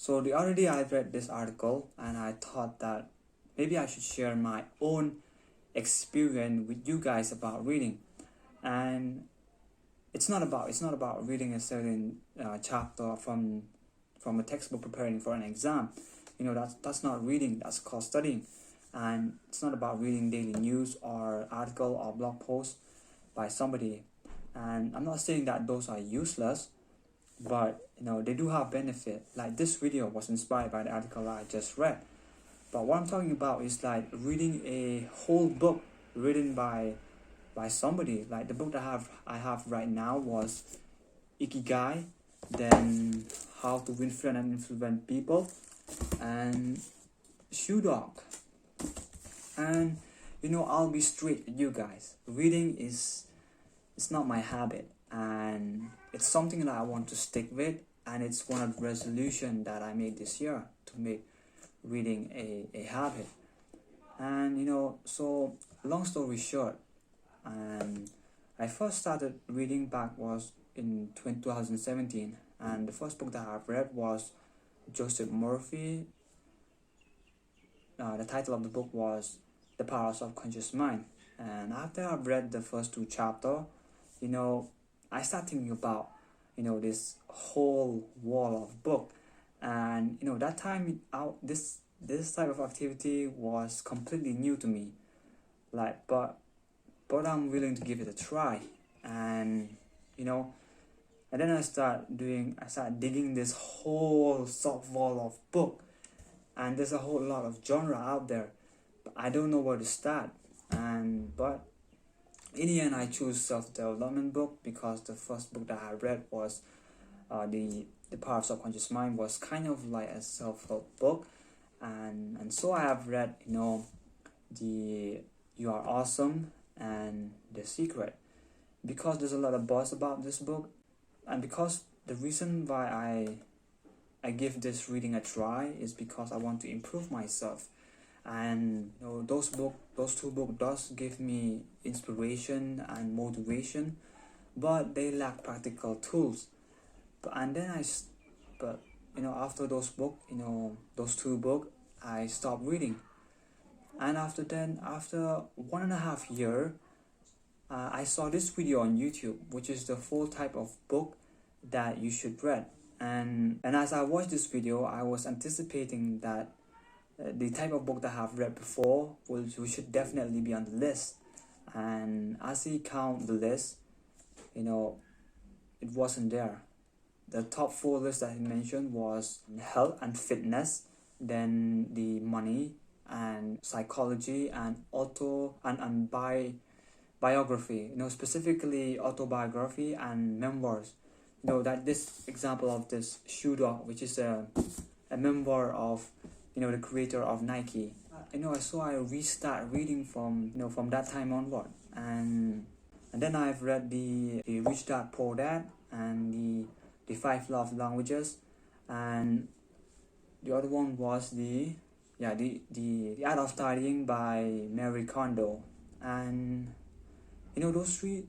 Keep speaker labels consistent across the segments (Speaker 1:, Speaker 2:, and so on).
Speaker 1: So the other day I read this article and I thought that maybe I should share my own experience with you guys about reading. And it's not about reading a certain chapter from a textbook preparing for an exam. That's not reading, that's called studying. And it's not about reading daily news or article or blog post by somebody. And I'm not saying that those are useless, but they do have benefit. Like this video was inspired by the article I just read. But what I'm talking about is like reading a whole book written by somebody. Like the book that I have right now was Ikigai, then How to Win Friends and Influence People, and Shoe Dog. And I'll be straight with you guys. Reading is not my habit, and it's something that I want to stick with, and it's one of the resolutions that I made this year to make reading a habit. And so long story short, I first started reading back was in 2017, and the first book that I've read was Joseph Murphy. The title of the book was The Power of Subconscious Mind. And after I've read the first 2 chapters, I start thinking about this whole wall of book. And that time out, this type of activity was completely new to me. But I'm willing to give it a try. And and then I start digging this whole sub wall of book, and there's a whole lot of genre out there, but I don't know where to start. But in the end, I choose self-development book because the first book that I read was the Power of Subconscious Mind, was kind of like a self-help book, and so I have read the You Are Awesome and The Secret, because there's a lot of buzz about this book, and because the reason why I give this reading a try is because I want to improve myself. And those 2 books does give me inspiration and motivation, but they lack practical tools. But after those 2 books, I stopped reading. And after 1.5 years, I saw this video on YouTube, which is the 4 type of book that you should read. And as I watched this video, I was anticipating that the type of book that I have read before we should definitely be on the list. And as I count the list, it wasn't there. The top 4 list that he mentioned was health and fitness, then the money and psychology and biography, specifically autobiography and memoirs. That this example of this Shoe Dog, which is a memoir of the creator of Nike. So I restart reading from that time onward, and then I've read the Rich Dad Poor Dad and the 5 Love Languages, and the other one was the Art of Tidying by Marie Kondo. And those three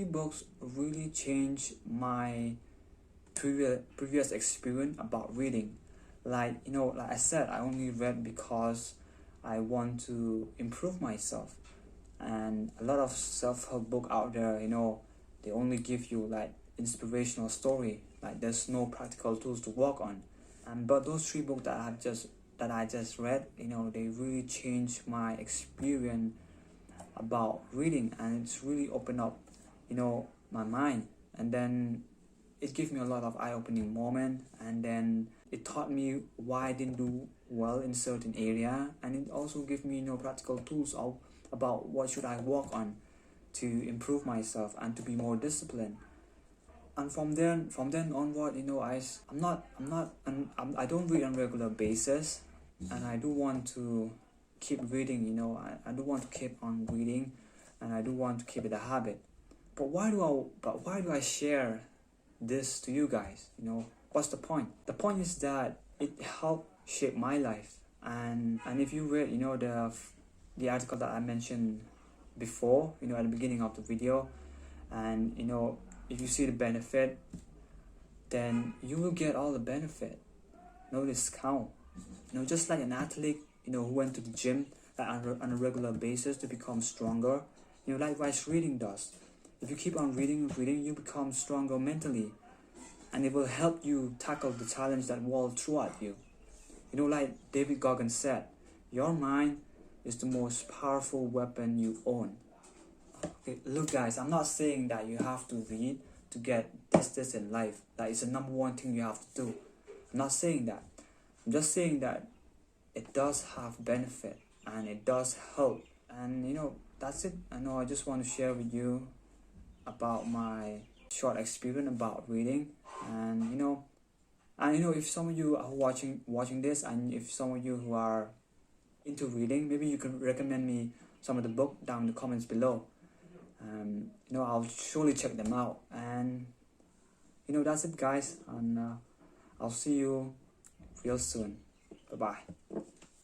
Speaker 1: books really changed my previous experience about reading. Like I said, I only read because I want to improve myself. And a lot of self-help book out there, they only give you like inspirational story. Like there's no practical tools to work on. But those 3 books that I just read, they really changed my experience about reading, and it's really opened up my mind. And then it gave me a lot of eye-opening moments, and then it taught me why I didn't do well in certain area, and it also gave me practical tools about what should I work on to improve myself and to be more disciplined. And from then onward, I don't read on a regular basis, and I do want to keep reading. I do want to keep on reading, and I do want to keep it a habit. But why do I share this to you guys? What's the point? The point is that it helped shape my life. And if you read the article that I mentioned before, at the beginning of the video, and if you see the benefit, then you will get all the benefit. no discount. Just like an athlete, who went to the gym on a regular basis to become stronger, likewise reading does. If you keep on reading, you become stronger mentally, and it will help you tackle the challenge that will throw at you. Like David Goggins said, your mind is the most powerful weapon you own. Okay, look guys, I'm not saying that you have to read to get this in life. That is the number one thing you have to do. I'm not saying that. I'm just saying that it does have benefit and it does help. And that's it. I just want to share with you about my short experience about reading. And if some of you are watching this, and if some of you who are into reading, maybe you can recommend me some of the book down in the comments below. I'll surely check them out. And that's it guys, and I'll see you real soon. Bye bye.